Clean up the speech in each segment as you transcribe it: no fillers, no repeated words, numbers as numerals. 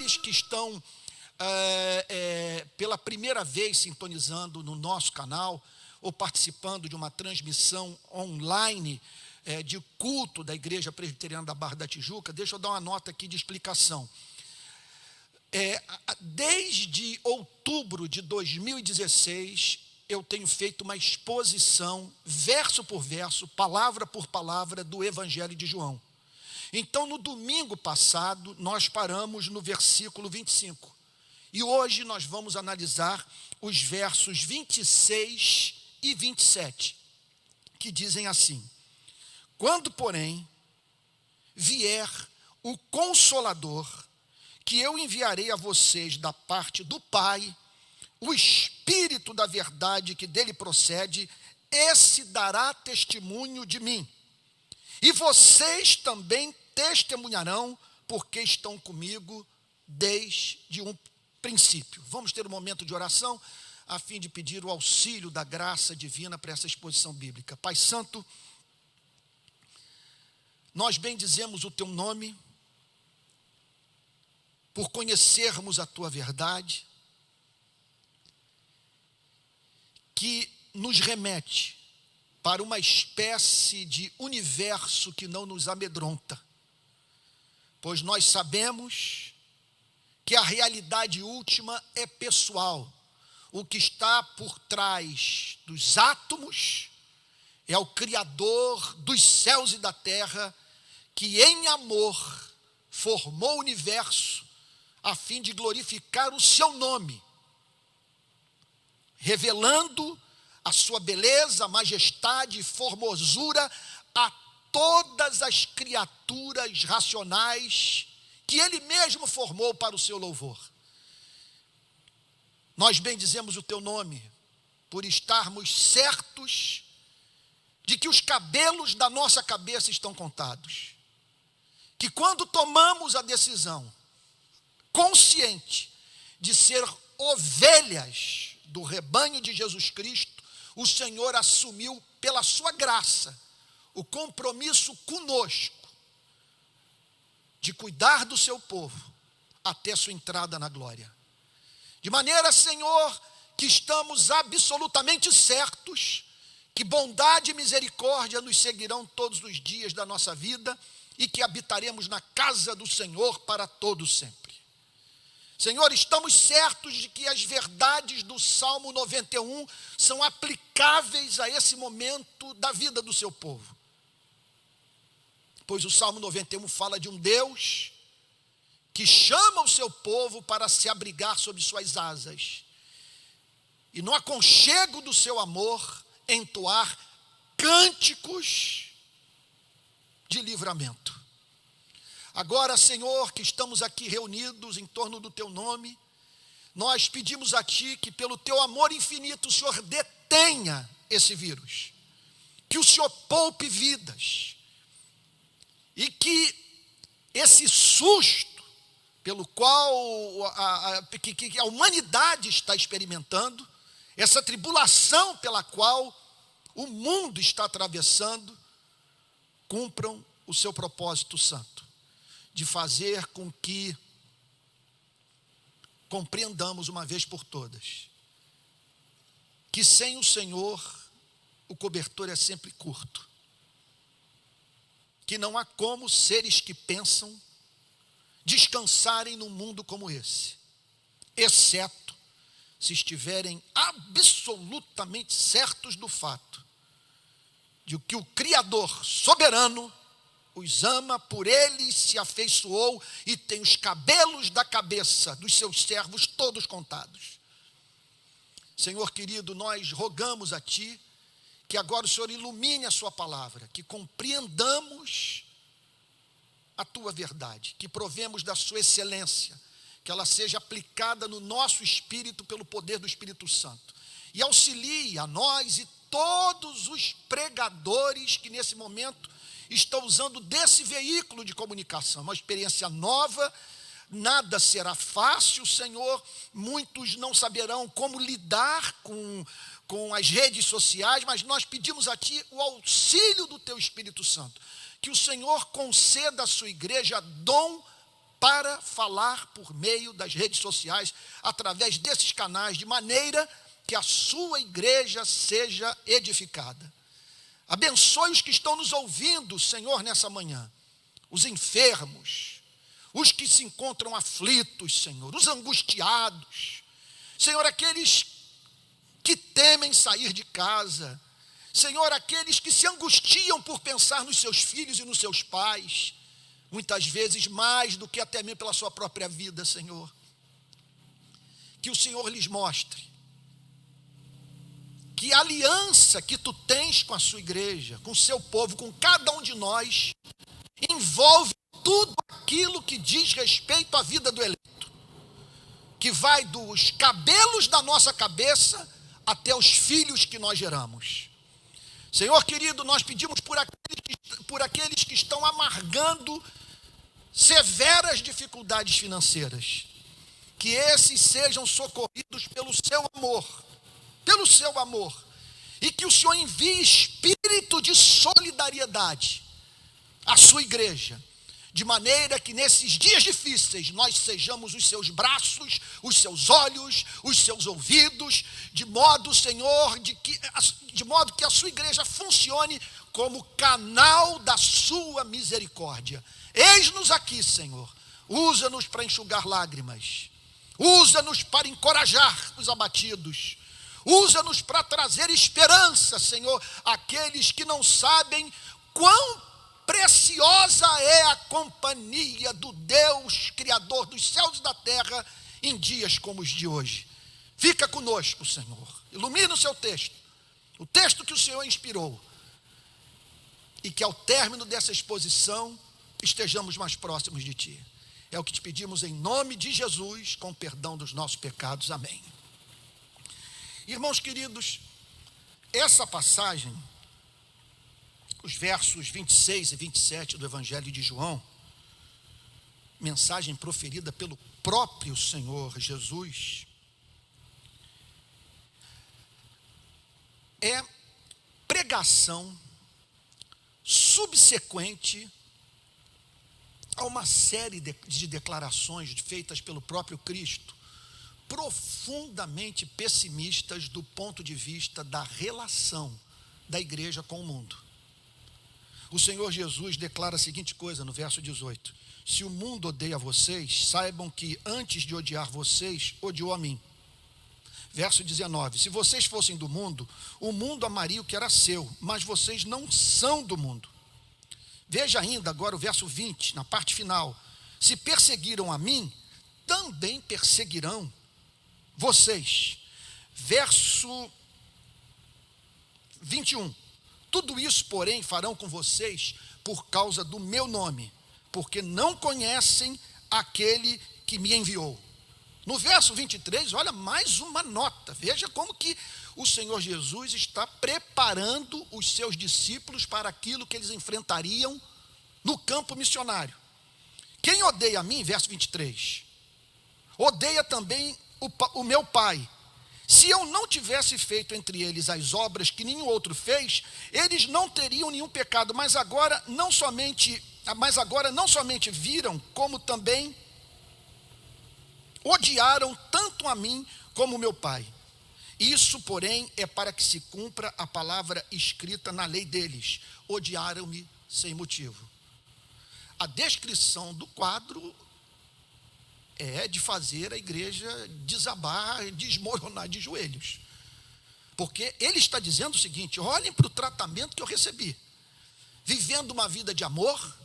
aqueles que estão pela primeira vez sintonizando no nosso canal ou participando de uma transmissão online de culto da Igreja Presbiteriana da Barra da Tijuca, deixa eu dar uma nota aqui de explicação. Desde outubro de 2016, eu tenho feito uma exposição, verso por verso, palavra por palavra, do Evangelho de João. Então, no domingo passado, nós paramos no versículo 25. E hoje nós vamos analisar os versos 26 e 27, que dizem assim: quando, porém, vier o Consolador, que eu enviarei a vocês da parte do Pai, o Espírito da verdade que dele procede, esse dará testemunho de mim. E vocês também testemunharão, porque estão comigo desde um princípio. Vamos ter um momento de oração, a fim de pedir o auxílio da graça divina para essa exposição bíblica. Pai Santo, nós bendizemos o teu nome, por conhecermos a tua verdade, que nos remete para uma espécie de universo que não nos amedronta, pois nós sabemos que a realidade última é pessoal. O que está por trás dos átomos é o Criador dos céus e da terra, que em amor formou o universo a fim de glorificar o seu nome, revelando a sua beleza, majestade e formosura a todas as criaturas racionais que ele mesmo formou para o seu louvor. Nós bendizemos o teu nome por estarmos certos de que os cabelos da nossa cabeça estão contados, que quando tomamos a decisão consciente de ser ovelhas do rebanho de Jesus Cristo, o Senhor assumiu pela sua graça o compromisso conosco de cuidar do seu povo até a sua entrada na glória. De maneira, Senhor, que estamos absolutamente certos que bondade e misericórdia nos seguirão todos os dias da nossa vida e que habitaremos na casa do Senhor para todo sempre. Senhor, estamos certos de que as verdades do Salmo 91 são aplicáveis a esse momento da vida do seu povo. Pois o Salmo 91 fala de um Deus que chama o seu povo para se abrigar sob suas asas e no aconchego do seu amor entoar cânticos de livramento. Agora, Senhor, que estamos aqui reunidos em torno do teu nome, nós pedimos a ti que pelo teu amor infinito o Senhor detenha esse vírus, que o Senhor poupe vidas e que esse susto pelo qual que a humanidade está experimentando, essa tribulação pela qual o mundo está atravessando, cumpram o seu propósito santo, de fazer com que compreendamos uma vez por todas que sem o Senhor o cobertor é sempre curto, que não há como seres que pensam descansarem num mundo como esse, exceto se estiverem absolutamente certos do fato de que o Criador soberano os ama, por eles se afeiçoou e tem os cabelos da cabeça dos seus servos todos contados. Senhor querido, nós rogamos a ti que agora o Senhor ilumine a sua palavra, que compreendamos a tua verdade, que provemos da sua excelência, que ela seja aplicada no nosso espírito pelo poder do Espírito Santo, e auxilie a nós e todos os pregadores que nesse momento estão usando desse veículo de comunicação, uma experiência nova. Nada será fácil, Senhor, muitos não saberão como lidar com as redes sociais, mas nós pedimos a ti o auxílio do teu Espírito Santo, que o Senhor conceda à sua igreja dom para falar por meio das redes sociais, através desses canais, de maneira que a sua igreja seja edificada. Abençoe os que estão nos ouvindo, Senhor, nessa manhã. Os enfermos, os que se encontram aflitos, Senhor, os angustiados. Senhor, aqueles que temem sair de casa. Senhor, aqueles que se angustiam por pensar nos seus filhos e nos seus pais. Muitas vezes mais do que até mesmo pela sua própria vida, Senhor. Que o Senhor lhes mostre que a aliança que tu tens com a sua igreja, com o seu povo, com cada um de nós, envolve tudo aquilo que diz respeito à vida do eleito, que vai dos cabelos da nossa cabeça até os filhos que nós geramos. Senhor querido, nós pedimos por aqueles que estão amargando severas dificuldades financeiras, que esses sejam socorridos pelo seu amor, e que o Senhor envie espírito de solidariedade à sua igreja, de maneira que nesses dias difíceis nós sejamos os seus braços, os seus olhos, os seus ouvidos, de modo, Senhor, de modo que a sua igreja funcione como canal da sua misericórdia. Eis-nos aqui, Senhor, usa-nos para enxugar lágrimas, usa-nos para encorajar os abatidos, usa-nos para trazer esperança, Senhor, àqueles que não sabem quão preciosa é a companhia do Deus, Criador dos céus e da terra, em dias como os de hoje. Fica conosco, Senhor, ilumina o seu texto, o texto que o Senhor inspirou, e que ao término dessa exposição, estejamos mais próximos de Ti. É o que te pedimos em nome de Jesus, com perdão dos nossos pecados. Amém. Irmãos queridos, essa passagem, os versos 26 e 27 do Evangelho de João, mensagem proferida pelo próprio Senhor Jesus, é pregação subsequente a uma série de declarações feitas pelo próprio Cristo, profundamente pessimistas do ponto de vista da relação da igreja com o mundo. O Senhor Jesus declara a seguinte coisa no verso 18: se o mundo odeia vocês, saibam que antes de odiar vocês, odiou a mim. Verso 19: se vocês fossem do mundo, o mundo amaria o que era seu, mas vocês não são do mundo. Veja ainda agora o verso 20, na parte final: se perseguiram a mim, também perseguirão vocês. Verso 21: tudo isso, porém, farão com vocês por causa do meu nome, porque não conhecem aquele que me enviou. No verso 23, olha mais uma nota. Veja como que o Senhor Jesus está preparando os seus discípulos para aquilo que eles enfrentariam no campo missionário. Quem odeia a mim, verso 23, odeia também o meu Pai. Se eu não tivesse feito entre eles as obras que nenhum outro fez, eles não teriam nenhum pecado, mas agora não somente viram, como também odiaram tanto a mim como o meu Pai. Isso, porém, é para que se cumpra a palavra escrita na lei deles: odiaram-me sem motivo. A descrição do quadro é de fazer a igreja desabar, desmoronar de joelhos. Porque ele está dizendo o seguinte: olhem para o tratamento que eu recebi. Vivendo uma vida de amor,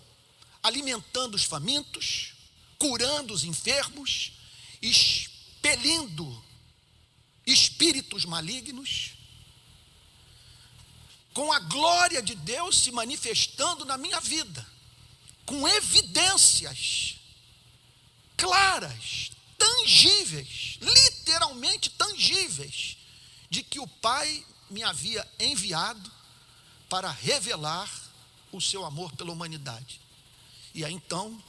alimentando os famintos, curando os enfermos, expelindo espíritos malignos, com a glória de Deus se manifestando na minha vida, com evidências claras, tangíveis, literalmente tangíveis, de que o Pai me havia enviado para revelar o seu amor pela humanidade. E aí então,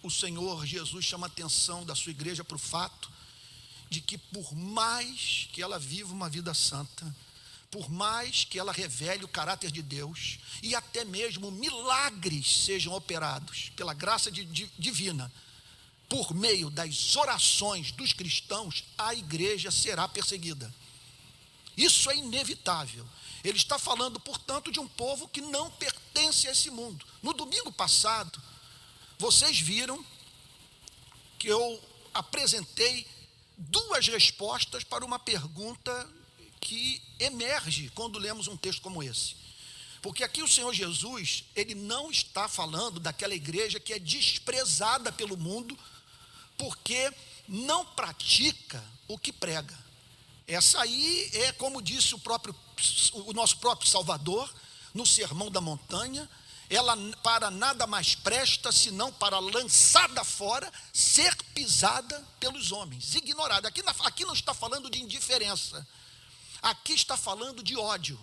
o Senhor Jesus chama a atenção da sua igreja para o fato de que, por mais que ela viva uma vida santa, por mais que ela revele o caráter de Deus, e até mesmo milagres sejam operados pela graça divina, por meio das orações dos cristãos, a igreja será perseguida. Isso é inevitável. Ele está falando, portanto, de um povo que não pertence a esse mundo. No domingo passado, vocês viram que eu apresentei duas respostas para uma pergunta que emerge quando lemos um texto como esse. Porque aqui o Senhor Jesus, ele não está falando daquela igreja que é desprezada pelo mundo, porque não pratica o que prega. Essa aí é, como disse o nosso próprio Salvador, no Sermão da Montanha, ela para nada mais presta, senão para lançada fora, ser pisada pelos homens, ignorada. Aqui não está falando de indiferença, aqui está falando de ódio.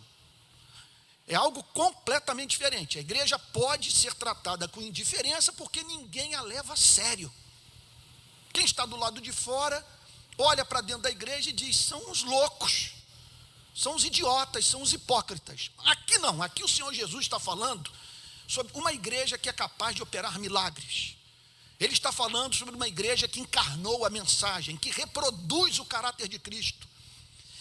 É algo completamente diferente. A igreja pode ser tratada com indiferença porque ninguém a leva a sério. Quem está do lado de fora, olha para dentro da igreja e diz: são os loucos, são os idiotas, são os hipócritas. Aqui não, aqui o Senhor Jesus está falando sobre uma igreja que é capaz de operar milagres. Ele está falando sobre uma igreja que encarnou a mensagem, que reproduz o caráter de Cristo.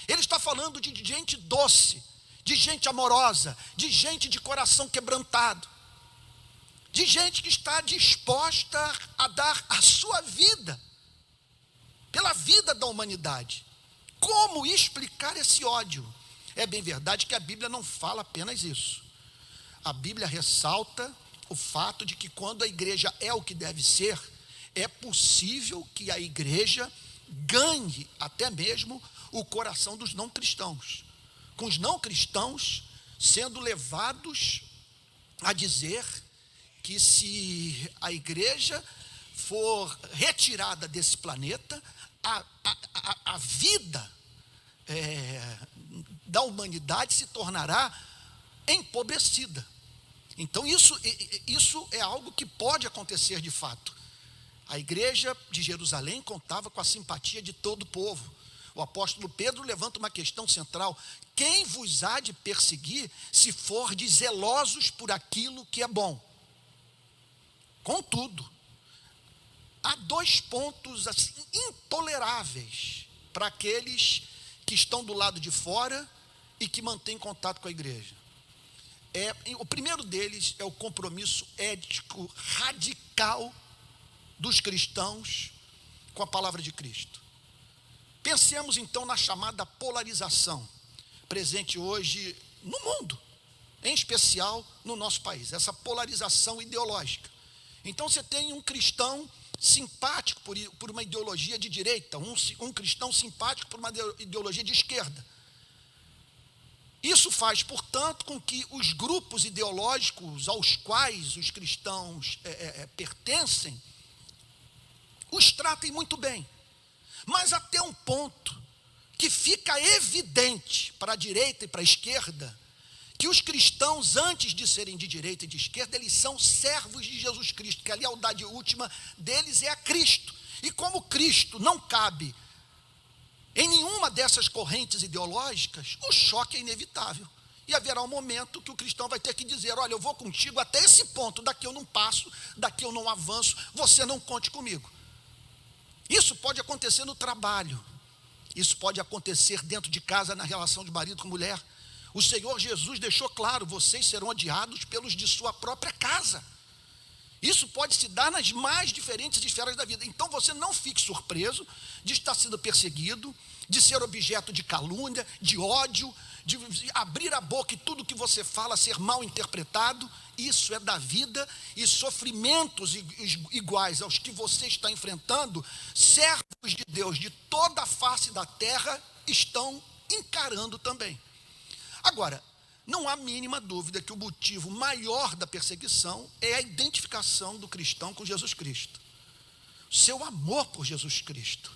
Ele está falando de gente doce, de gente amorosa, de gente de coração quebrantado, de gente que está disposta a dar a sua vida pela vida da humanidade. Como explicar esse ódio? É bem verdade que a Bíblia não fala apenas isso. A Bíblia ressalta o fato de que quando a igreja é o que deve ser, é possível que a igreja ganhe até mesmo o coração dos não cristãos, com os não cristãos sendo levados a dizer que se a igreja for retirada desse planeta, a vida da humanidade se tornará empobrecida. Então isso é algo que pode acontecer de fato. A igreja de Jerusalém contava com a simpatia de todo o povo. O apóstolo Pedro levanta uma questão central: quem vos há de perseguir se fordes zelosos por aquilo que é bom? Contudo, há dois pontos assim, intoleráveis para aqueles que estão do lado de fora e que mantêm contato com a igreja. O primeiro deles é o compromisso ético radical dos cristãos com a palavra de Cristo. Pensemos então na chamada polarização presente hoje no mundo, em especial no nosso país, essa polarização ideológica. Então você tem um cristão simpático por uma ideologia de direita, um cristão simpático por uma ideologia de esquerda. Isso faz, portanto, com que os grupos ideológicos aos quais os cristãos pertencem os tratem muito bem, mas até um ponto que fica evidente para a direita e para a esquerda que os cristãos, antes de serem de direita e de esquerda, eles são servos de Jesus Cristo, que a lealdade última deles é a Cristo. E como Cristo não cabe em nenhuma dessas correntes ideológicas, o choque é inevitável. E haverá um momento que o cristão vai ter que dizer: olha, eu vou contigo até esse ponto, daqui eu não passo, daqui eu não avanço, você não conte comigo. Isso pode acontecer no trabalho, isso pode acontecer dentro de casa, na relação de marido com mulher. O Senhor Jesus deixou claro: vocês serão odiados pelos de sua própria casa. Isso pode se dar nas mais diferentes esferas da vida. Então você não fique surpreso de estar sendo perseguido, de ser objeto de calúnia, de ódio, de abrir a boca e tudo que você fala ser mal interpretado. Isso é da vida, e sofrimentos iguais aos que você está enfrentando, servos de Deus de toda a face da terra estão encarando também. Agora, não há mínima dúvida que o motivo maior da perseguição é a identificação do cristão com Jesus Cristo. Seu amor por Jesus Cristo,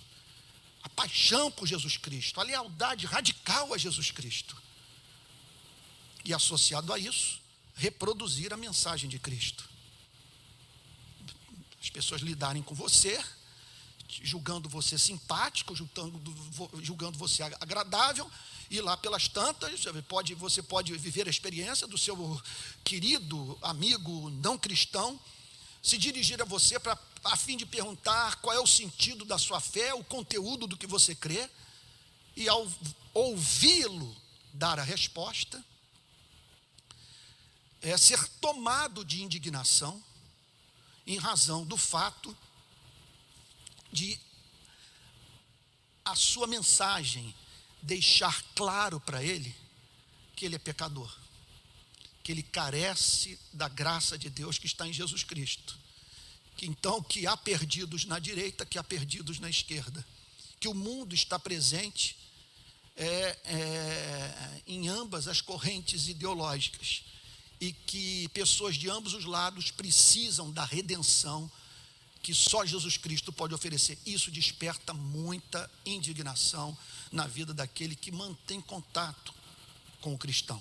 a paixão por Jesus Cristo, a lealdade radical a Jesus Cristo. E associado a isso, reproduzir a mensagem de Cristo. As pessoas lidarem com você, julgando você simpático, julgando você agradável, e lá pelas tantas, você pode viver a experiência do seu querido amigo não cristão, se dirigir a você a fim de perguntar qual é o sentido da sua fé, o conteúdo do que você crê, e ao ouvi-lo dar a resposta, ser tomado de indignação, em razão do fato de a sua mensagem deixar claro para ele que ele é pecador, que ele carece da graça de Deus que está em Jesus Cristo, que há perdidos na direita, que há perdidos na esquerda, que o mundo está presente em ambas as correntes ideológicas, e que pessoas de ambos os lados precisam da redenção que só Jesus Cristo pode oferecer. Isso desperta muita indignação na vida daquele que mantém contato com o cristão.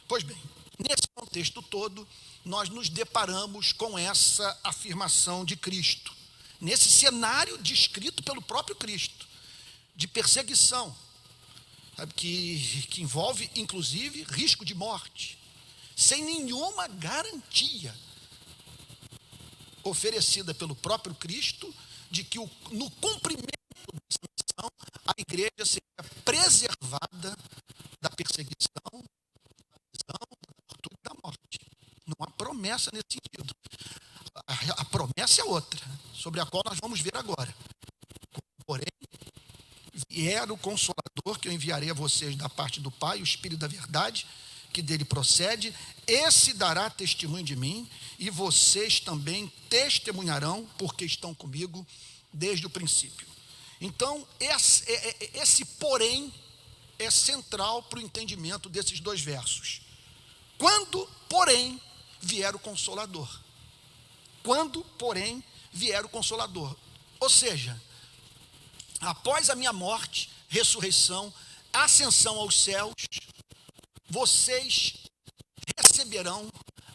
Pois bem, nesse contexto todo, nós nos deparamos com essa afirmação de Cristo, nesse cenário descrito pelo próprio Cristo, de perseguição, que envolve, inclusive, risco de morte, sem nenhuma garantia oferecida pelo próprio Cristo de que no cumprimento dessa missão a igreja seria preservada da perseguição, da prisão, da tortura e da morte. Não há promessa nesse sentido. A promessa é outra, sobre a qual nós vamos ver agora. Porém, vier o Consolador, que eu enviarei a vocês da parte do Pai, o Espírito da verdade, que dele procede, esse dará testemunho de mim, e vocês também testemunharão, porque estão comigo desde o princípio. Então, esse porém é central para o entendimento desses dois versos. Quando, porém, vier o Consolador. Quando, porém, vier o Consolador. Ou seja, após a minha morte, ressurreição, ascensão aos céus, vocês receberão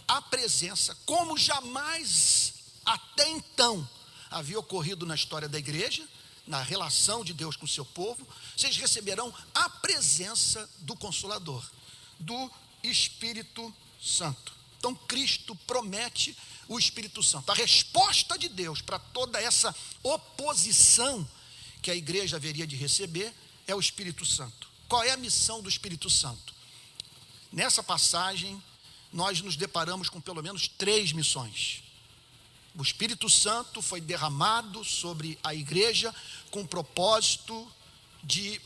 a presença como jamais até então havia ocorrido na história da igreja, na relação de Deus com o seu povo. Vocês receberão a presença do Consolador, do Espírito Santo. Então Cristo promete o Espírito Santo. A resposta de Deus para toda essa oposição que a igreja haveria de receber é o Espírito Santo. Qual é a missão do Espírito Santo? Nessa passagem, nós nos deparamos com pelo menos 3 missões. O Espírito Santo foi derramado sobre a igreja com o propósito de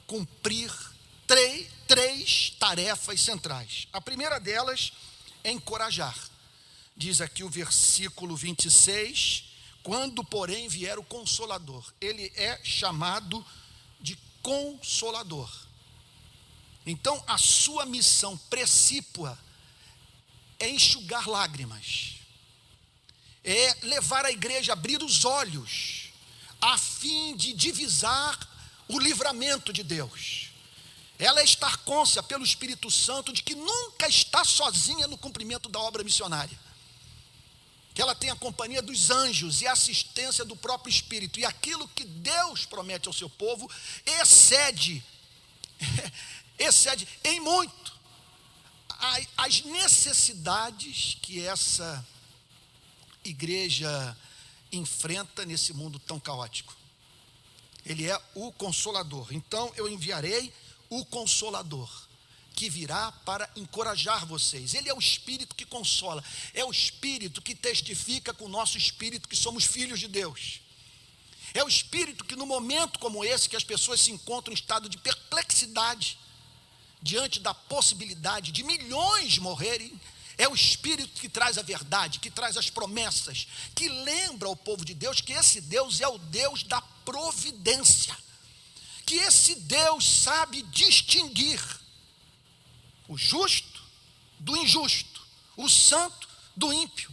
cumprir três tarefas centrais. A primeira delas é encorajar. Diz aqui o versículo 26, quando, porém, vier o Consolador. Ele é chamado de Consolador. Então, a sua missão precípua é enxugar lágrimas, é levar a igreja a abrir os olhos, a fim de divisar o livramento de Deus. Ela é estar cônscia pelo Espírito Santo de que nunca está sozinha no cumprimento da obra missionária, que ela tem a companhia dos anjos e a assistência do próprio Espírito, e aquilo que Deus promete ao seu povo excede em muito as necessidades que essa igreja enfrenta nesse mundo tão caótico. Ele é o Consolador. Então eu enviarei o Consolador, que virá para encorajar vocês. Ele é o Espírito que consola, é o Espírito que testifica com o nosso espírito que somos filhos de Deus. É o Espírito que, no momento como esse, que as pessoas se encontram em estado de perplexidade diante da possibilidade de milhões morrerem, é o Espírito que traz a verdade, que traz as promessas, que lembra ao povo de Deus que esse Deus é o Deus da providência, que esse Deus sabe distinguir o justo do injusto, o santo do ímpio,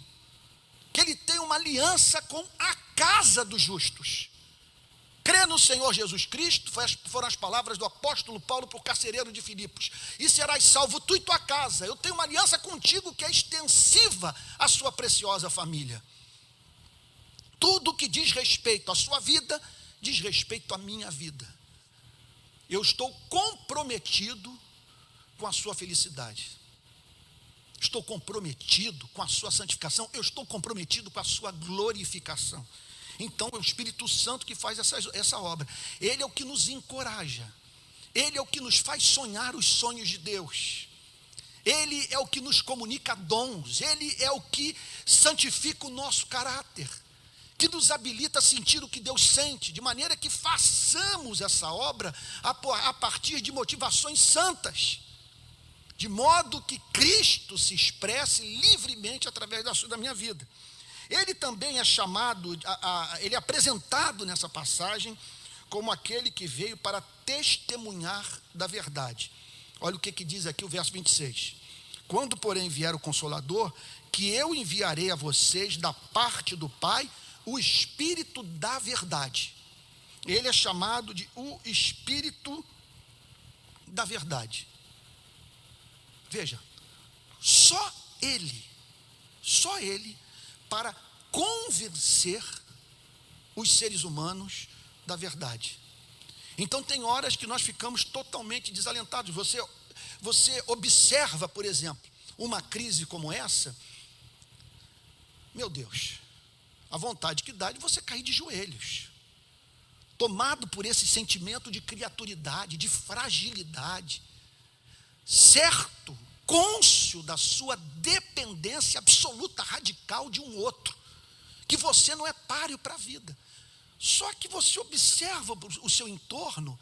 que ele tem uma aliança com a casa dos justos. Crê no Senhor Jesus Cristo, foram as palavras do apóstolo Paulo para o carcereiro de Filipos, e serás salvo tu e tua casa. Eu tenho uma aliança contigo que é extensiva à sua preciosa família. Tudo que diz respeito à sua vida, diz respeito à minha vida. Eu estou comprometido com a sua felicidade. Estou comprometido com a sua santificação. Eu estou comprometido com a sua glorificação. Então é o Espírito Santo que faz essa obra. Ele é o que nos encoraja. Ele é o que nos faz sonhar os sonhos de Deus. Ele é o que nos comunica dons. Ele é o que santifica o nosso caráter, que nos habilita a sentir o que Deus sente, de maneira que façamos essa obra a partir de motivações santas, de modo que Cristo se expresse livremente através da minha vida. Ele também é chamado, ele é apresentado nessa passagem como aquele que veio para testemunhar da verdade. Olha o que diz aqui o verso 26. Quando, porém, vier o Consolador, que eu enviarei a vocês da parte do Pai, o Espírito da verdade. Ele é chamado de o Espírito da verdade. Veja, só Ele para convencer os seres humanos da verdade. Então tem horas que nós ficamos totalmente desalentados. Você observa, por exemplo, uma crise como essa, meu Deus, a vontade que dá de você cair de joelhos, tomado por esse sentimento de criaturidade, de fragilidade, certo, cônscio da sua dependência absoluta, radical de um outro, que você não é páreo para a vida. Só que você observa o seu entorno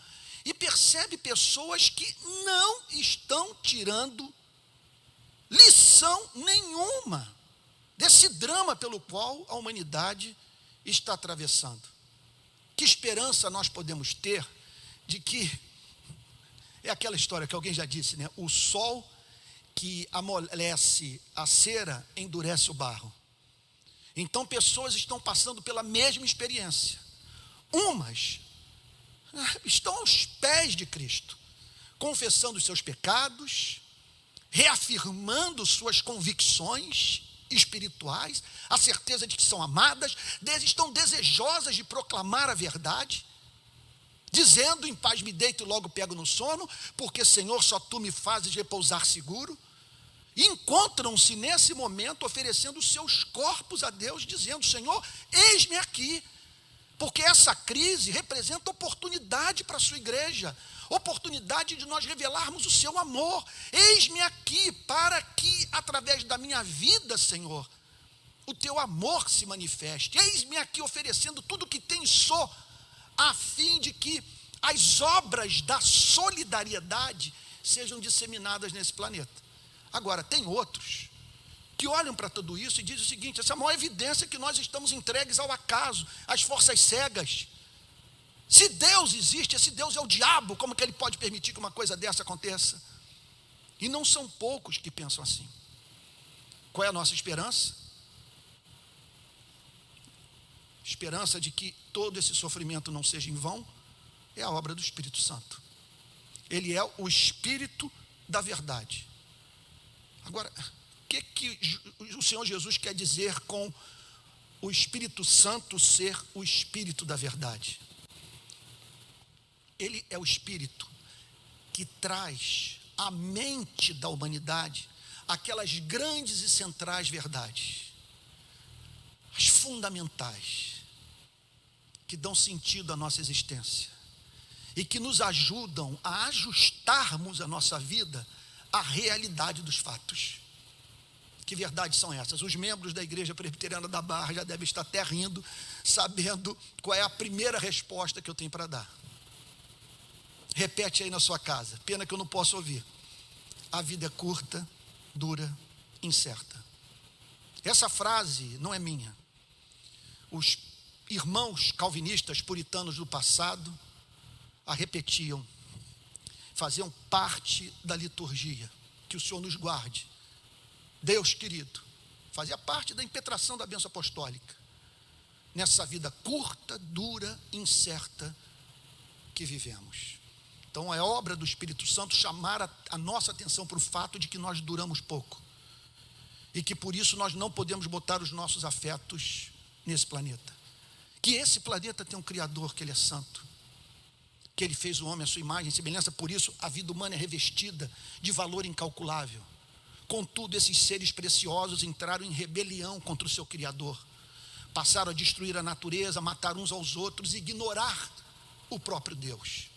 e percebe pessoas que não estão tirando lição nenhuma desse drama pelo qual a humanidade está atravessando. Que esperança nós podemos ter de que, é aquela história que alguém já disse, né? O sol que amolece a cera endurece o barro. Então pessoas estão passando pela mesma experiência. Umas estão aos pés de Cristo, confessando os seus pecados, reafirmando suas convicções espirituais, a certeza de que são amadas, estão desejosas de proclamar a verdade, dizendo: em paz me deito e logo pego no sono, porque, Senhor, só Tu me fazes repousar seguro. E encontram-se nesse momento oferecendo os seus corpos a Deus, dizendo: Senhor, eis-me aqui. Porque essa crise representa oportunidade para a sua igreja, oportunidade de nós revelarmos o seu amor. Eis-me aqui para que, através da minha vida, Senhor, o teu amor se manifeste. Eis-me aqui oferecendo tudo o que tenho e sou, a fim de que as obras da solidariedade sejam disseminadas nesse planeta. Agora, tem outros que olham para tudo isso e dizem o seguinte: essa é a maior evidência que nós estamos entregues ao acaso, às forças cegas. Se Deus existe, esse Deus é o diabo, como que ele pode permitir que uma coisa dessa aconteça? E não são poucos que pensam assim. Qual é a nossa esperança? Esperança de que todo esse sofrimento não seja em vão, é a obra do Espírito Santo. Ele é o Espírito da verdade. Agora, o que o Senhor Jesus quer dizer com o Espírito Santo ser o Espírito da verdade? Ele é o Espírito que traz à mente da humanidade aquelas grandes e centrais verdades, as fundamentais, que dão sentido à nossa existência e que nos ajudam a ajustarmos a nossa vida à realidade dos fatos. Que verdades são essas? Os membros da Igreja Presbiteriana da Barra já devem estar até rindo, sabendo qual é a primeira resposta que eu tenho para dar. Repete aí na sua casa, pena que eu não posso ouvir. A vida é curta, dura, incerta. Essa frase não é minha. Os irmãos calvinistas puritanos do passado a repetiam, faziam parte da liturgia. Que o Senhor nos guarde. Deus querido, fazia parte da impetração da bênção apostólica, nessa vida curta, dura, incerta que vivemos. Então é obra do Espírito Santo chamar a nossa atenção para o fato de que nós duramos pouco, e que por isso nós não podemos botar os nossos afetos nesse planeta. que esse planeta tem um Criador, que Ele é santo, que Ele fez o homem à sua imagem e semelhança, por isso a vida humana é revestida de valor incalculável. Contudo, esses seres preciosos entraram em rebelião contra o seu Criador, passaram a destruir a natureza, matar uns aos outros e ignorar o próprio Deus.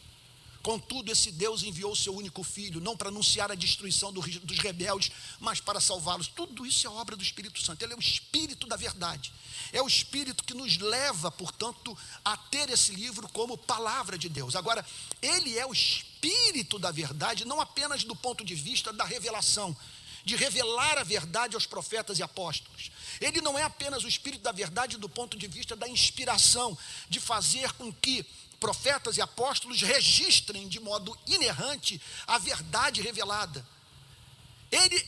Contudo, esse Deus enviou o seu único filho, não para anunciar a destruição dos rebeldes, mas para salvá-los. Tudo isso é obra do Espírito Santo. Ele é o Espírito da verdade. É o Espírito que nos leva, portanto, a ter esse livro como palavra de Deus. Agora, ele é o Espírito da verdade, não apenas do ponto de vista da revelação, de revelar a verdade aos profetas e apóstolos. Ele não é apenas o Espírito da verdade do ponto de vista da inspiração, de fazer com que profetas e apóstolos registrem de modo inerrante a verdade revelada. Ele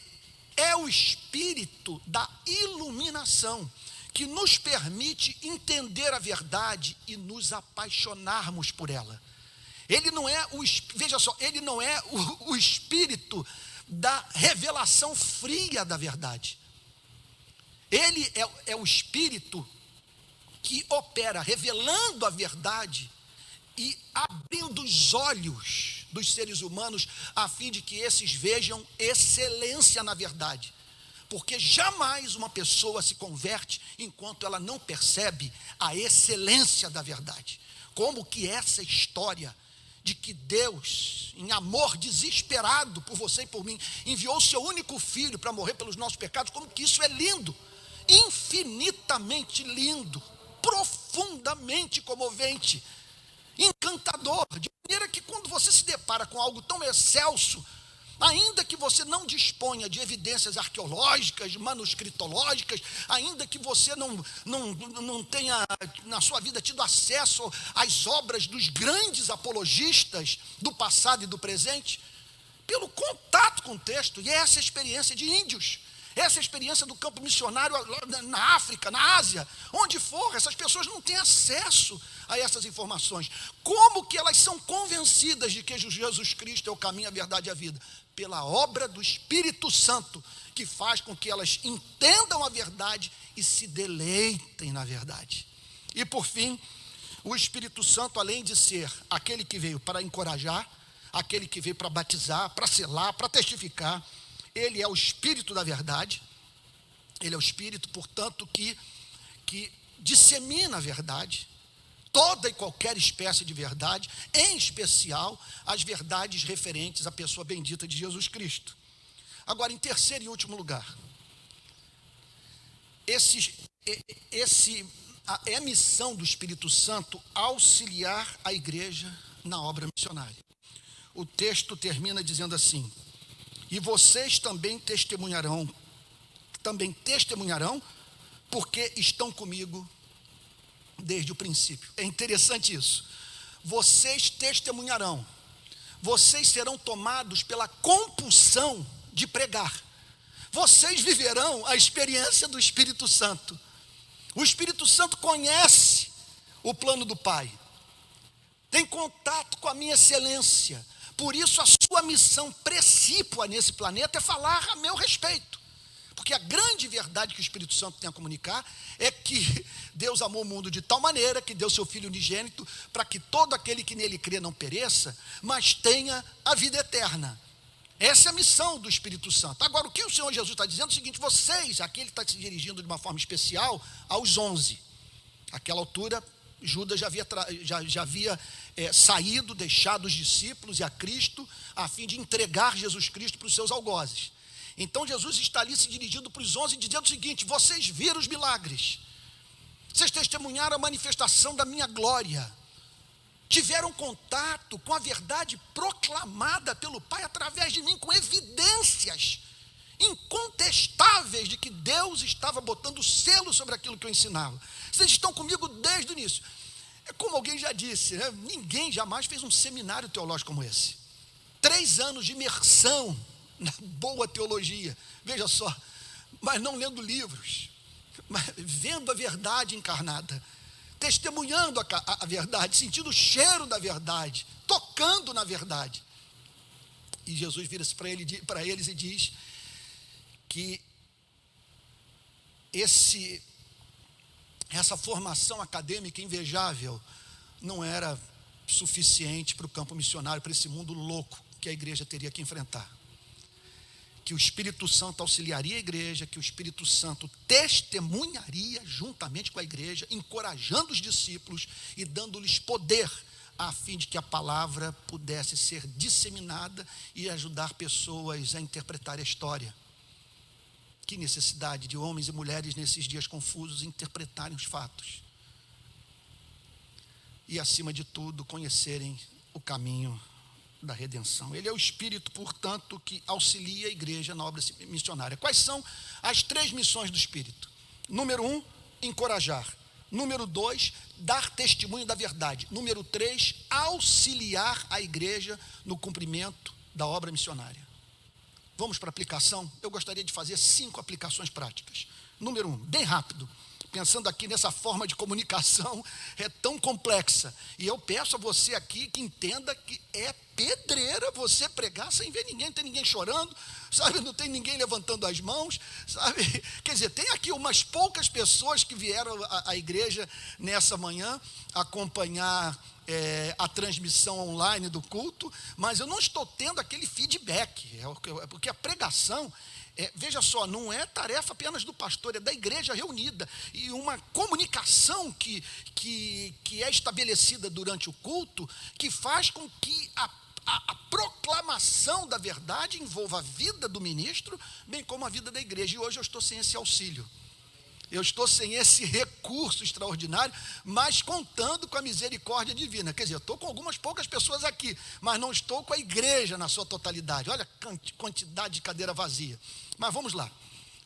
é o Espírito da iluminação, que nos permite entender a verdade e nos apaixonarmos por ela. Ele não é veja só, ele não é o Espírito da revelação fria da verdade. Ele é o Espírito que opera revelando a verdade e abrindo os olhos dos seres humanos, a fim de que esses vejam excelência na verdade. Porque jamais uma pessoa se converte enquanto ela não percebe a excelência da verdade. Como que essa história de que Deus, em amor desesperado por você e por mim, enviou o seu único filho para morrer pelos nossos pecados, como que isso é lindo, infinitamente lindo, profundamente comovente, encantador, de maneira que quando você se depara com algo tão excelso, ainda que você não disponha de evidências arqueológicas, manuscritológicas, ainda que você não tenha na sua vida tido acesso às obras dos grandes apologistas do passado e do presente, pelo contato com o texto, e essa experiência de índios, essa experiência do campo missionário na África, na Ásia, onde for, essas pessoas não têm acesso a essas informações. Como que elas são convencidas de que Jesus Cristo é o caminho, a verdade e a vida? Pela obra do Espírito Santo, que faz com que elas entendam a verdade e se deleitem na verdade. E por fim, o Espírito Santo, além de ser aquele que veio para encorajar, aquele que veio para batizar, para selar, para testificar, ele é o Espírito da verdade. Ele é o Espírito, portanto, que dissemina a verdade, toda e qualquer espécie de verdade, em especial as verdades referentes à pessoa bendita de Jesus Cristo. Agora, em terceiro e último lugar, é a missão do Espírito Santo auxiliar a igreja na obra missionária. O texto termina dizendo assim: e vocês também testemunharão, porque estão comigo desde o princípio. É interessante isso. Vocês testemunharão, vocês serão tomados pela compulsão de pregar. Vocês viverão a experiência do Espírito Santo. O Espírito Santo conhece o plano do Pai, tem contato com a minha excelência. Por isso a sua missão precípua nesse planeta é falar a meu respeito. Porque a grande verdade que o Espírito Santo tem a comunicar é que Deus amou o mundo de tal maneira que deu seu Filho unigênito para que todo aquele que nele crê não pereça, mas tenha a vida eterna. Essa é a missão do Espírito Santo. Agora, o que o Senhor Jesus está dizendo é o seguinte: vocês, aqui ele está se dirigindo de uma forma especial aos 11. Àquela altura, Judas já havia saído, deixado os discípulos e a Cristo, a fim de entregar Jesus Cristo para os seus algozes. Então Jesus está ali se dirigindo para os 11, dizendo o seguinte: vocês viram os milagres, vocês testemunharam a manifestação da minha glória, tiveram contato com a verdade proclamada pelo Pai através de mim, com evidências incontestáveis de que Deus estava botando selo sobre aquilo que eu ensinava. Vocês estão comigo desde o início. É como alguém já disse, né? Ninguém jamais fez um seminário teológico como esse. 3 anos de imersão na boa teologia, veja só, mas não lendo livros, mas vendo a verdade encarnada, testemunhando a verdade, sentindo o cheiro da verdade, tocando na verdade. E Jesus vira-se para eles e diz que esse essa formação acadêmica invejável não era suficiente para o campo missionário, para esse mundo louco que a igreja teria que enfrentar. Que o Espírito Santo auxiliaria a igreja, que o Espírito Santo testemunharia juntamente com a igreja, encorajando os discípulos e dando-lhes poder, a fim de que a palavra pudesse ser disseminada e ajudar pessoas a interpretar a história. Que necessidade de homens e mulheres nesses dias confusos interpretarem os fatos. E, acima de tudo, conhecerem o caminho da redenção. Ele é o Espírito, portanto, que auxilia a igreja na obra missionária. Quais são as 3 missões do Espírito? Número 1, encorajar. Número 2, dar testemunho da verdade. Número 3, auxiliar a igreja no cumprimento da obra missionária. Vamos para a aplicação? Eu gostaria de fazer 5 aplicações práticas. Número 1, bem rápido. Pensando aqui nessa forma de comunicação, é tão complexa. E eu peço a você aqui que entenda que é pedreira você pregar sem ver ninguém, não tem ninguém chorando, sabe? Não tem ninguém levantando as mãos, sabe? Quer dizer, tem aqui umas poucas pessoas que vieram à igreja nessa manhã acompanhar a transmissão online do culto, mas eu não estou tendo aquele feedback, porque a pregação, veja só, não é tarefa apenas do pastor, é da igreja reunida, e uma comunicação que é estabelecida durante o culto, que faz com que a proclamação da verdade envolva a vida do ministro, bem como a vida da igreja, e hoje eu estou sem esse auxílio. Eu estou sem esse recurso extraordinário, mas contando com a misericórdia divina. Quer dizer, eu estou com algumas poucas pessoas aqui, mas não estou com a igreja na sua totalidade. Olha a quantidade de cadeira vazia. Mas vamos lá.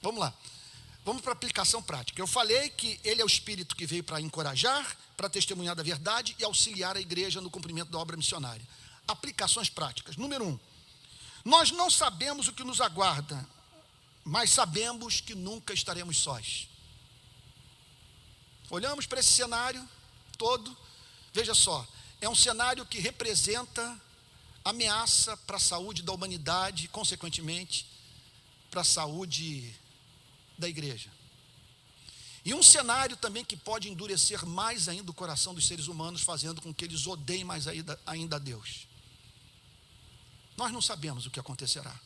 Vamos para a aplicação prática. Eu falei que ele é o Espírito que veio para encorajar, para testemunhar da verdade e auxiliar a igreja no cumprimento da obra missionária. Aplicações práticas. Número 1. Nós não sabemos o que nos aguarda, mas sabemos que nunca estaremos sós. Olhamos para esse cenário todo, veja só, é um cenário que representa ameaça para a saúde da humanidade, consequentemente, para a saúde da igreja. E um cenário também que pode endurecer mais ainda o coração dos seres humanos, fazendo com que eles odeiem mais ainda a Deus. Nós não sabemos o que acontecerá.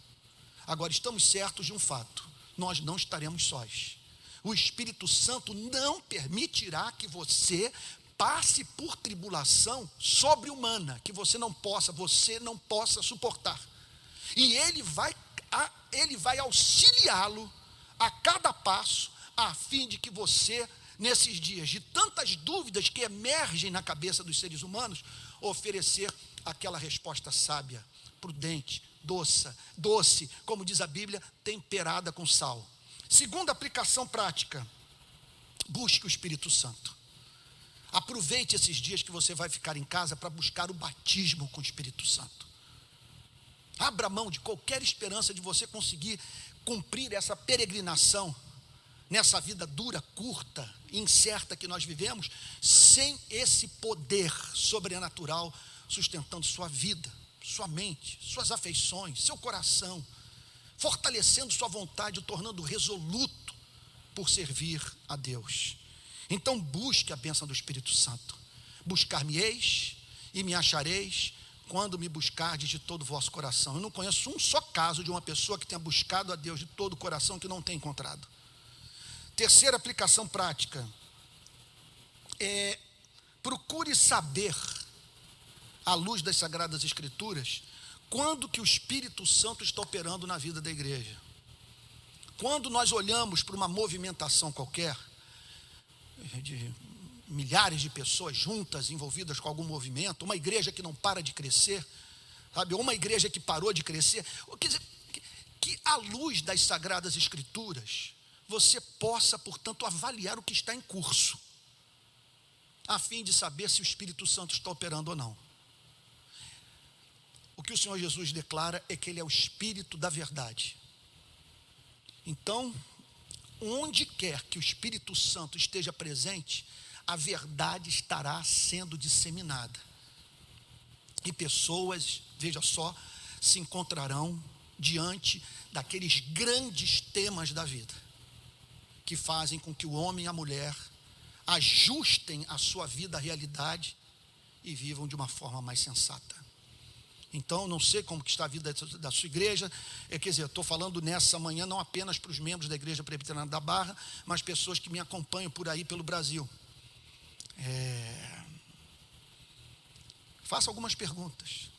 Agora, estamos certos de um fato: nós não estaremos sós. O Espírito Santo não permitirá que você passe por tribulação sobre-humana, que você não possa suportar. E ele vai auxiliá-lo a cada passo, a fim de que você, nesses dias de tantas dúvidas que emergem na cabeça dos seres humanos, oferecer aquela resposta sábia, prudente, doce, como diz a Bíblia, temperada com sal. Segunda aplicação prática: busque o Espírito Santo. Aproveite esses dias que você vai ficar em casa para buscar o batismo com o Espírito Santo. Abra mão de qualquer esperança de você conseguir cumprir essa peregrinação nessa vida dura, curta e incerta que nós vivemos, sem esse poder sobrenatural sustentando sua vida, sua mente, suas afeições, seu coração, fortalecendo sua vontade, o tornando resoluto por servir a Deus. Então busque a bênção do Espírito Santo. Buscar-me-eis e me achareis, quando me buscardes de todo o vosso coração. Eu não conheço um só caso de uma pessoa que tenha buscado a Deus de todo o coração que não tenha encontrado. Terceira aplicação prática: procure saber, à luz das Sagradas Escrituras, quando que o Espírito Santo está operando na vida da igreja. Quando nós olhamos para uma movimentação qualquer, de milhares de pessoas juntas, envolvidas com algum movimento, uma igreja que não para de crescer, sabe, ou uma igreja que parou de crescer, quer dizer, que à luz das Sagradas Escrituras, você possa, portanto, avaliar o que está em curso, a fim de saber se o Espírito Santo está operando ou não. O que o Senhor Jesus declara é que Ele é o Espírito da verdade. Então, onde quer que o Espírito Santo esteja presente, a verdade estará sendo disseminada. E pessoas, veja só, se encontrarão diante daqueles grandes temas da vida, que fazem com que o homem e a mulher ajustem a sua vida à realidade e vivam de uma forma mais sensata. Então, não sei como que está a vida da sua igreja, quer dizer, eu estou falando nessa manhã não apenas para os membros da Igreja Presbiteriana da Barra, mas pessoas que me acompanham por aí pelo Brasil. Faça algumas perguntas.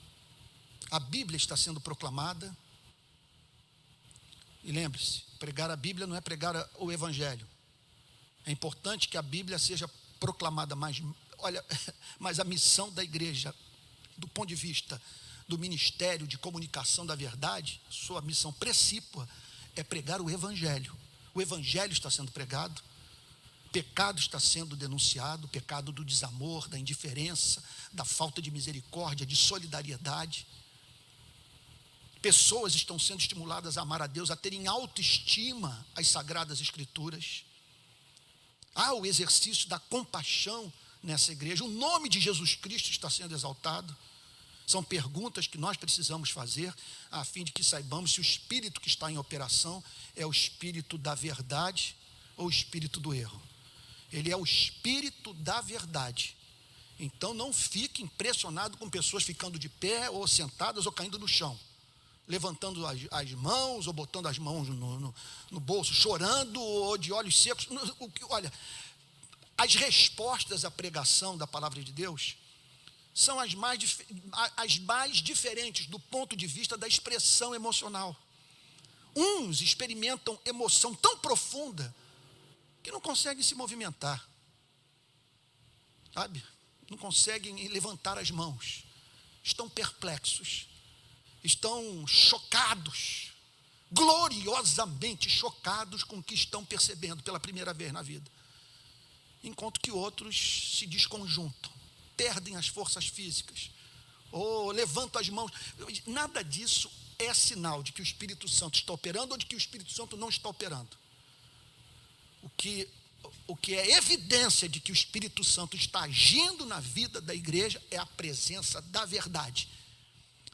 A Bíblia está sendo proclamada, e lembre-se, pregar a Bíblia não é pregar o Evangelho. É importante que a Bíblia seja proclamada, mas a missão da igreja, do ponto de vista do ministério de comunicação da verdade, sua missão precípua é pregar o Evangelho. O Evangelho está sendo pregado, pecado está sendo denunciado, o pecado do desamor, da indiferença, da falta de misericórdia, de solidariedade. Pessoas estão sendo estimuladas a amar a Deus, a terem autoestima às Sagradas Escrituras. Há o exercício da compaixão nessa igreja. O nome de Jesus Cristo está sendo exaltado. São perguntas que nós precisamos fazer, a fim de que saibamos se o espírito que está em operação é o espírito da verdade ou o espírito do erro. Ele é o espírito da verdade. Então não fique impressionado com pessoas ficando de pé, ou sentadas, ou caindo no chão, levantando as mãos, ou botando as mãos no bolso, chorando, ou de olhos secos. Olha, as respostas à pregação da palavra de Deus são as mais diferentes do ponto de vista da expressão emocional. Uns experimentam emoção tão profunda que não conseguem se movimentar, sabe? Não conseguem levantar as mãos, estão perplexos, estão chocados, gloriosamente chocados com o que estão percebendo pela primeira vez na vida, enquanto que outros se desconjuntam, perdem as forças físicas, ou levantam as mãos. Nada disso é sinal de que o Espírito Santo está operando ou de que o Espírito Santo não está operando. O que é evidência de que o Espírito Santo está agindo na vida da igreja é a presença da verdade.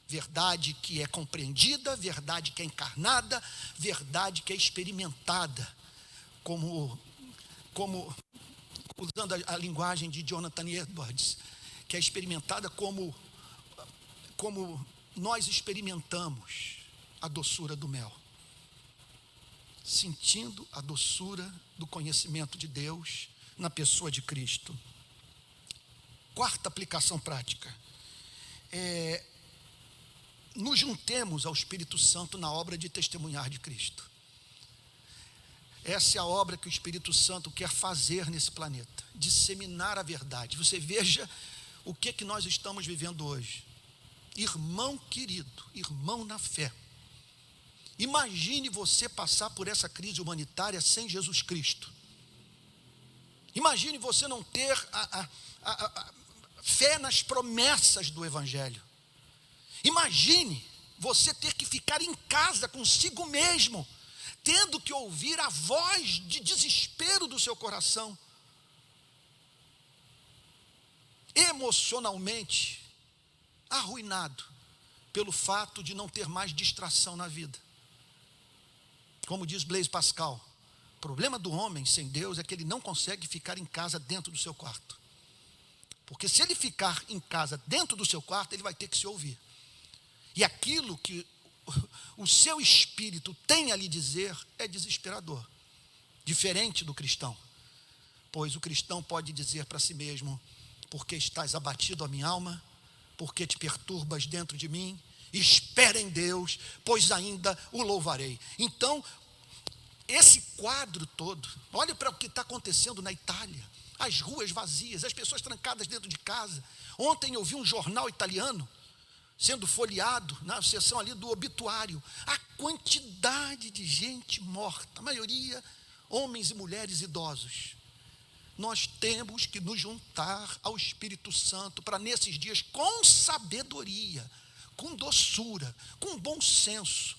Verdade que é compreendida, verdade que é encarnada, verdade que é experimentada, como usando a linguagem de Jonathan Edwards, que é experimentada como nós experimentamos a doçura do mel, sentindo a doçura do conhecimento de Deus na pessoa de Cristo. Quarta aplicação prática, nos juntemos ao Espírito Santo na obra de testemunhar de Cristo. Essa é a obra que o Espírito Santo quer fazer nesse planeta, disseminar a verdade. Você veja o que nós estamos vivendo hoje. Irmão querido, irmão na fé, imagine você passar por essa crise humanitária sem Jesus Cristo. Imagine você não ter a fé nas promessas do Evangelho. Imagine você ter que ficar em casa consigo mesmo, tendo que ouvir a voz de desespero do seu coração, emocionalmente arruinado pelo fato de não ter mais distração na vida. Como diz Blaise Pascal, o problema do homem sem Deus é que ele não consegue ficar em casa dentro do seu quarto. Porque se ele ficar em casa dentro do seu quarto, ele vai ter que se ouvir. E aquilo que o seu espírito tem a lhe dizer é desesperador. Diferente do cristão. Pois o cristão pode dizer para si mesmo: porque estás abatido a minha alma, porque te perturbas dentro de mim, espera em Deus, pois ainda o louvarei. Então, esse quadro todo, olha para o que está acontecendo na Itália, as ruas vazias, as pessoas trancadas dentro de casa. Ontem eu vi um jornal italiano sendo folheado na seção ali do obituário, a quantidade de gente morta, a maioria homens e mulheres idosos. Nós temos que nos juntar ao Espírito Santo para nesses dias, com sabedoria, com doçura, com bom senso,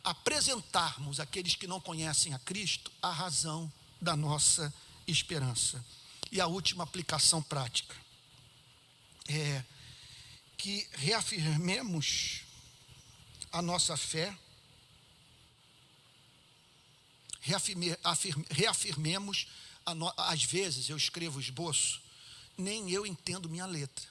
apresentarmos àqueles que não conhecem a Cristo a razão da nossa esperança. E a última aplicação prática é que reafirmemos a nossa fé, reafirmemos às vezes eu escrevo esboço, nem eu entendo minha letra.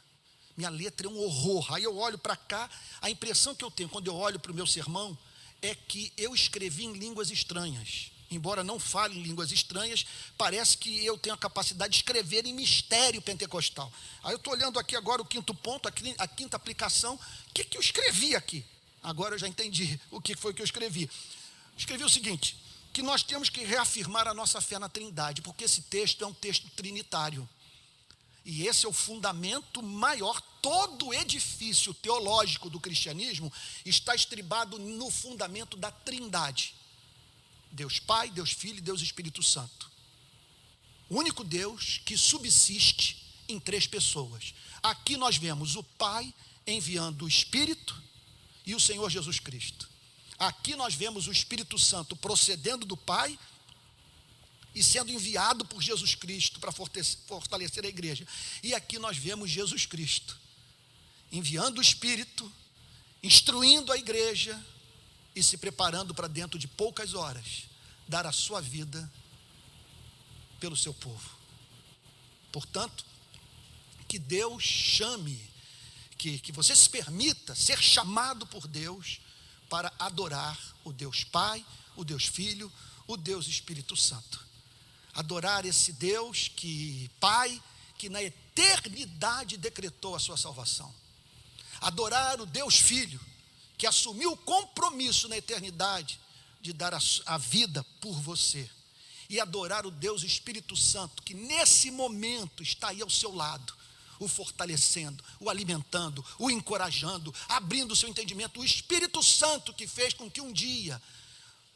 Minha letra é um horror. Aí eu olho para cá, a impressão que eu tenho quando eu olho para o meu sermão é que eu escrevi em línguas estranhas. Embora não fale em línguas estranhas, parece que eu tenho a capacidade de escrever em mistério pentecostal. Aí eu estou olhando aqui agora o quinto ponto, a quinta aplicação. O que eu escrevi aqui? Agora eu já entendi o que foi que eu escrevi. Escrevi o seguinte, que nós temos que reafirmar a nossa fé na Trindade, porque esse texto é um texto trinitário. E esse é o fundamento maior. Todo edifício teológico do cristianismo está estribado no fundamento da Trindade. Deus Pai, Deus Filho e Deus Espírito Santo. O único Deus que subsiste em 3 pessoas. Aqui nós vemos o Pai enviando o Espírito e o Senhor Jesus Cristo. Aqui nós vemos o Espírito Santo procedendo do Pai e sendo enviado por Jesus Cristo para fortalecer a igreja. E aqui nós vemos Jesus Cristo enviando o Espírito, instruindo a igreja e se preparando para dentro de poucas horas dar a sua vida pelo seu povo. Portanto, que Deus chame, que você se permita ser chamado por Deus para adorar o Deus Pai, o Deus Filho, o Deus Espírito Santo. Adorar esse Deus Pai, que na eternidade decretou a sua salvação. Adorar o Deus Filho, que assumiu o compromisso na eternidade de dar a vida por você. E adorar o Deus Espírito Santo, que nesse momento está aí ao seu lado, o fortalecendo, o alimentando, o encorajando, abrindo o seu entendimento. O Espírito Santo que fez com que um dia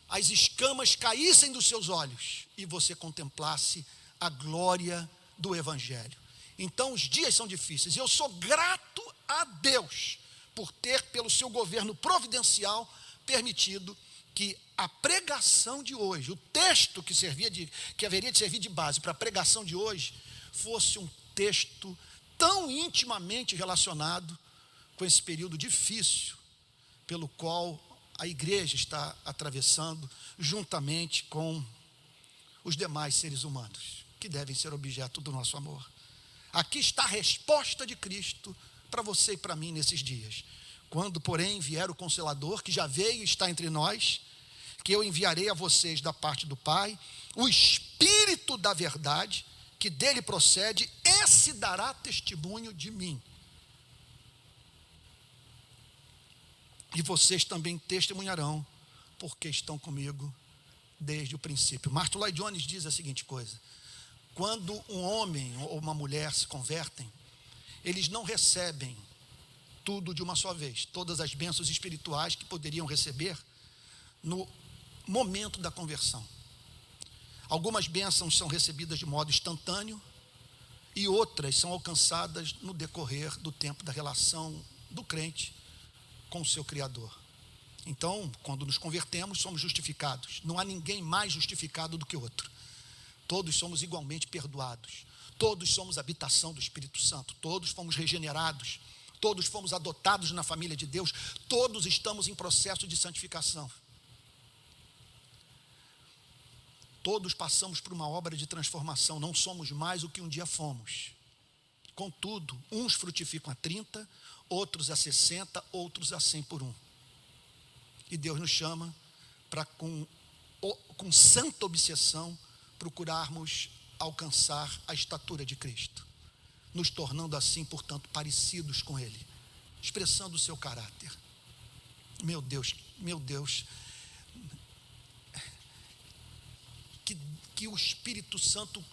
as escamas caíssem dos seus olhos e você contemplasse a glória do Evangelho. Então os dias são difíceis e eu sou grato a Deus por ter, pelo seu governo providencial, permitido que a pregação de hoje, o texto que haveria de servir de base para a pregação de hoje, fosse um texto tão intimamente relacionado com esse período difícil pelo qual a igreja está atravessando, juntamente com os demais seres humanos, que devem ser objeto do nosso amor. Aqui está a resposta de Cristo para você e para mim nesses dias. Quando, porém, vier o Consolador, que já veio e está entre nós, que eu enviarei a vocês da parte do Pai, o Espírito da verdade, que dele procede, esse dará testemunho de mim. E vocês também testemunharão, porque estão comigo desde o princípio. Martin Lloyd Jones diz a seguinte coisa: quando um homem ou uma mulher se convertem, eles não recebem tudo de uma só vez, todas as bênçãos espirituais que poderiam receber no momento da conversão. Algumas bênçãos são recebidas de modo instantâneo e outras são alcançadas no decorrer do tempo da relação do crente com o seu Criador. Então, quando nos convertemos, somos justificados. Não há ninguém mais justificado do que outro. Todos somos igualmente perdoados. Todos somos habitação do Espírito Santo. Todos fomos regenerados. Todos fomos adotados na família de Deus. Todos estamos em processo de santificação. Todos passamos por uma obra de transformação. Não somos mais o que um dia fomos. Contudo, uns frutificam a 30, outros a 60, outros a 100 por um. E Deus nos chama para, com santa obsessão, procurarmos alcançar a estatura de Cristo, nos tornando assim, portanto, parecidos com Ele, expressando o seu caráter. Meu Deus, que o Espírito Santo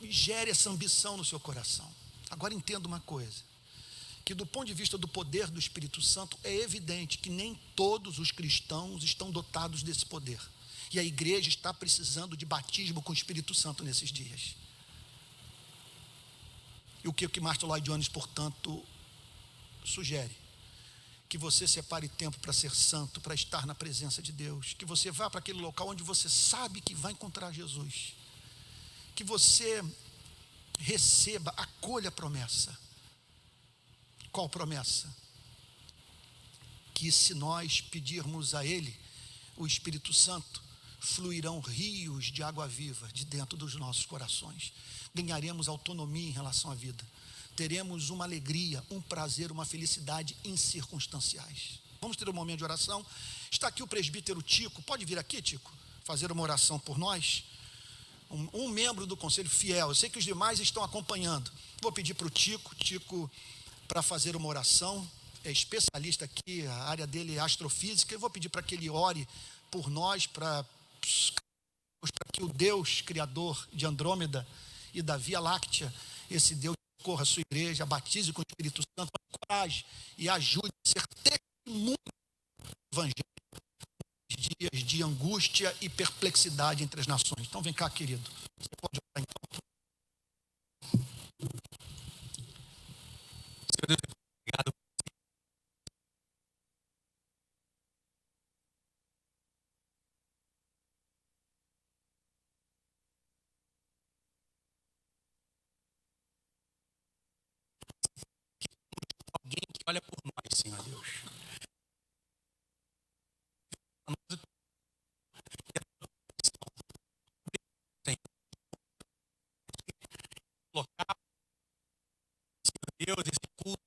gere essa ambição no seu coração. Agora entenda uma coisa, que do ponto de vista do poder do Espírito Santo, é evidente que nem todos os cristãos estão dotados desse poder. E a igreja está precisando de batismo com o Espírito Santo nesses dias. E o que Martin Lloyd Jones, portanto, sugere? Que você separe tempo para ser santo, para estar na presença de Deus. Que você vá para aquele local onde você sabe que vai encontrar Jesus. Que você receba, acolha a promessa. Qual promessa? Que se nós pedirmos a Ele, o Espírito Santo, fluirão rios de água viva de dentro dos nossos corações. Ganharemos autonomia em relação à vida. Teremos uma alegria, um prazer, uma felicidade incircunstanciais. Vamos ter um momento de oração. Está aqui o presbítero Tico. Pode vir aqui, Tico, fazer uma oração por nós. Um membro do conselho fiel. Eu sei que os demais estão acompanhando. Vou pedir para o Tico, para fazer uma oração. É especialista aqui, a área dele é astrofísica. Eu vou pedir para que ele ore por nós, para que o Deus criador de Andrômeda e da Via Láctea, esse Deus corra a sua igreja, batize com o Espírito Santo, coragem e ajude a ser testemunho do Evangelho nos dias de angústia e perplexidade entre as nações. Então vem cá, querido. Você pode orar então. Senhor Deus, obrigado. Alguém que olha por nós, Senhor Deus. Colocar, Senhor Deus, esse culto.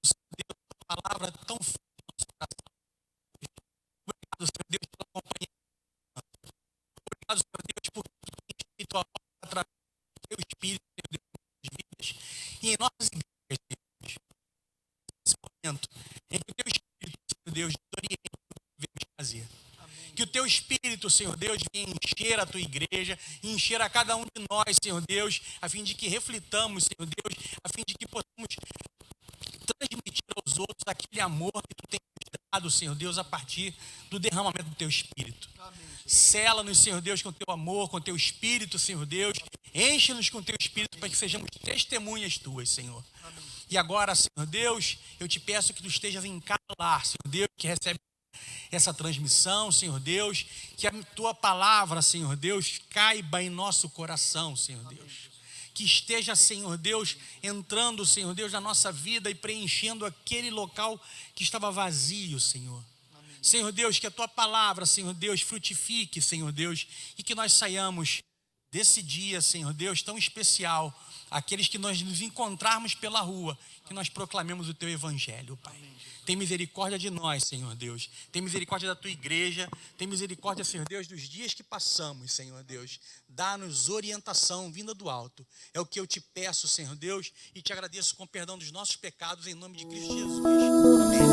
Senhor Deus, a palavra tão forte no nosso coração. Obrigado, Senhor Deus, pela companhia. Obrigado, Senhor Deus, por tudo que tem feito a obra através do teu Espírito, Senhor Deus, em nossas vidas e em nossas igrejas, Senhor Deus. Nesse momento em que o teu Espírito, Senhor Deus, nos oriente o que devemos fazer. Que o teu Espírito, Senhor Deus, venha encher a tua igreja, encher a cada um de nós, Senhor Deus, a fim de que reflitamos, Senhor Deus, a fim de que possamos transmitir aos outros aquele amor que tu tens dado, Senhor Deus, a partir do derramamento do teu Espírito. Sela-nos, Senhor Deus, com o teu amor, com o teu Espírito, Senhor Deus. Enche-nos com o teu Espírito para que sejamos testemunhas tuas, Senhor. E agora, Senhor Deus, eu te peço que tu estejas em cada lar, Senhor Deus, que recebe essa transmissão, Senhor Deus, que a tua palavra, Senhor Deus, caiba em nosso coração, Senhor Deus. Que esteja, Senhor Deus, entrando, Senhor Deus, na nossa vida e preenchendo aquele local que estava vazio, Senhor. Senhor Deus, que a tua palavra, Senhor Deus, frutifique, Senhor Deus, e que nós saiamos desse dia, Senhor Deus, tão especial, aqueles que nós nos encontrarmos pela rua, que nós proclamemos o teu evangelho, Pai. Tem misericórdia de nós, Senhor Deus. Tem misericórdia da tua igreja. Tem misericórdia, Senhor Deus, dos dias que passamos, Senhor Deus. Dá-nos orientação vinda do alto. É o que eu te peço, Senhor Deus, e te agradeço com perdão dos nossos pecados, em nome de Cristo Jesus. Amém.